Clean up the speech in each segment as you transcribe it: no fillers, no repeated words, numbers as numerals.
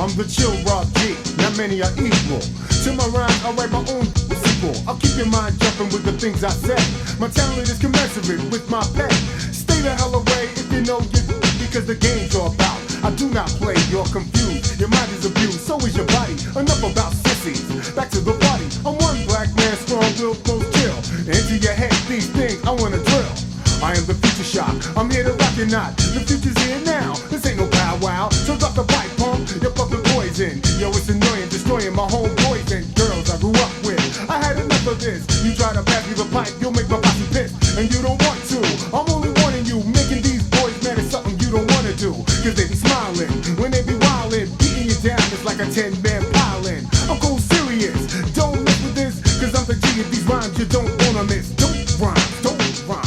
I'm the chill rock G, not many are equal. To my rhymes, I write my own sequel. I'll keep your mind jumping with the things I say. My talent is commensurate with my pay. Stay the hell away if you know you, because the game's all about. I do not play, you're confused. Your mind is abused, so is your body. Enough about sissies, back to the party. I'm one black man, strong willed, most chill. Into your head, these things I wanna drill. I am the future shock, I'm here to rock your knot. The future's here now, this ain't no powwow. So drop the pipe pump, you're pumping poison. Yo, it's annoying, destroying my homeboys and girls I grew up with. I had enough of this. You try to pass me the pipe, you'll make my posse pissed. And you don't want to, I'm only warning you. Making these boys mad is something you don't wanna do. Cause they be smiling, when they be wildin'. Beating you down, it's like a 10-man piling. I'm cold serious, don't mess with this. Cause I'm the G of these rhymes you don't wanna miss. Don't rhyme, don't rhyme.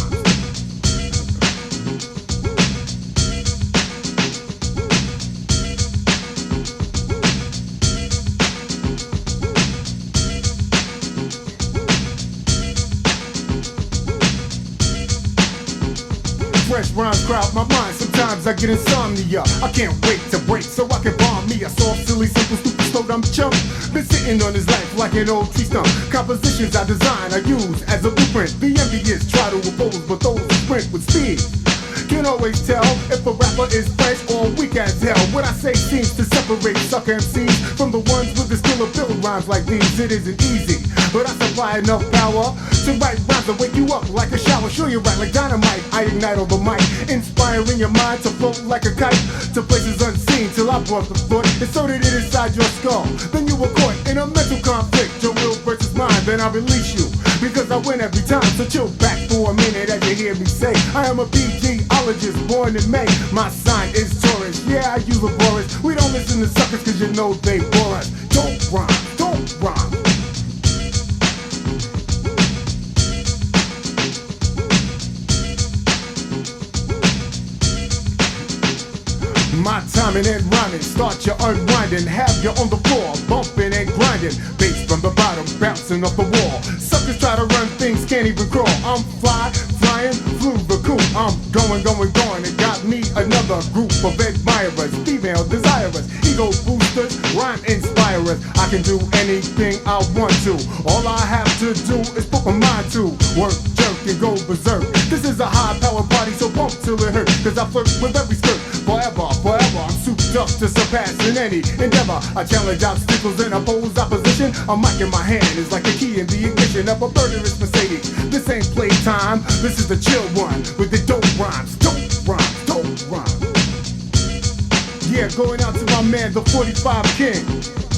Fresh rhymes crowd my mind, sometimes I get insomnia. I can't wait to break so I can bomb me a soft, silly, simple, stupid, slow, dumb chump. Been sitting on his life like an old tree stump. Compositions I design, I use as a blueprint. The envious try to oppose, but those who sprint with speed can always tell if a rapper is fresh or weak as hell. What I say seems to separate sucker MCs from the ones with the skill of building rhymes like these. It isn't easy, but I supply enough power to write rhymes that wake you up like a shower. Sure you right like dynamite, I ignite on the mic, inspiring your mind to float like a kite to places unseen till I brought the thought, inserted it inside your skull. Then you were caught in a mental conflict, your will versus mine. Then I release you because I win every time. So chill back for a minute as you hear me say I am a BGologist born in May. My sign is Taurus, yeah I use laborious. We don't listen to suckers cause you know they bore us. Don't rhyme, don't rhyme. My timing and rhyming, start you unwinding, have you on the floor, bumping and grinding. Bass from the bottom, bouncing off the wall. Suckers try to run things, can't even crawl. I'm flying through the coop. I'm going. It got me another group of admirers, female desirers, ego boosters, rhyme inspirers. I can do anything I want to. All I have to do is put my mind to work, jerk, and go berserk. This is a high power party, so bump till it hurt. Cause I flirt with every skirt. Forever, I'm souped up to surpass in any endeavor. I challenge obstacles and oppose opposition. A mic in my hand is like the key in the ignition of a murderous Mercedes. This ain't playtime, this is the chill one with the dope rhymes. Dope rhymes, dope rhymes. Yeah, going out to my man, the 45 King.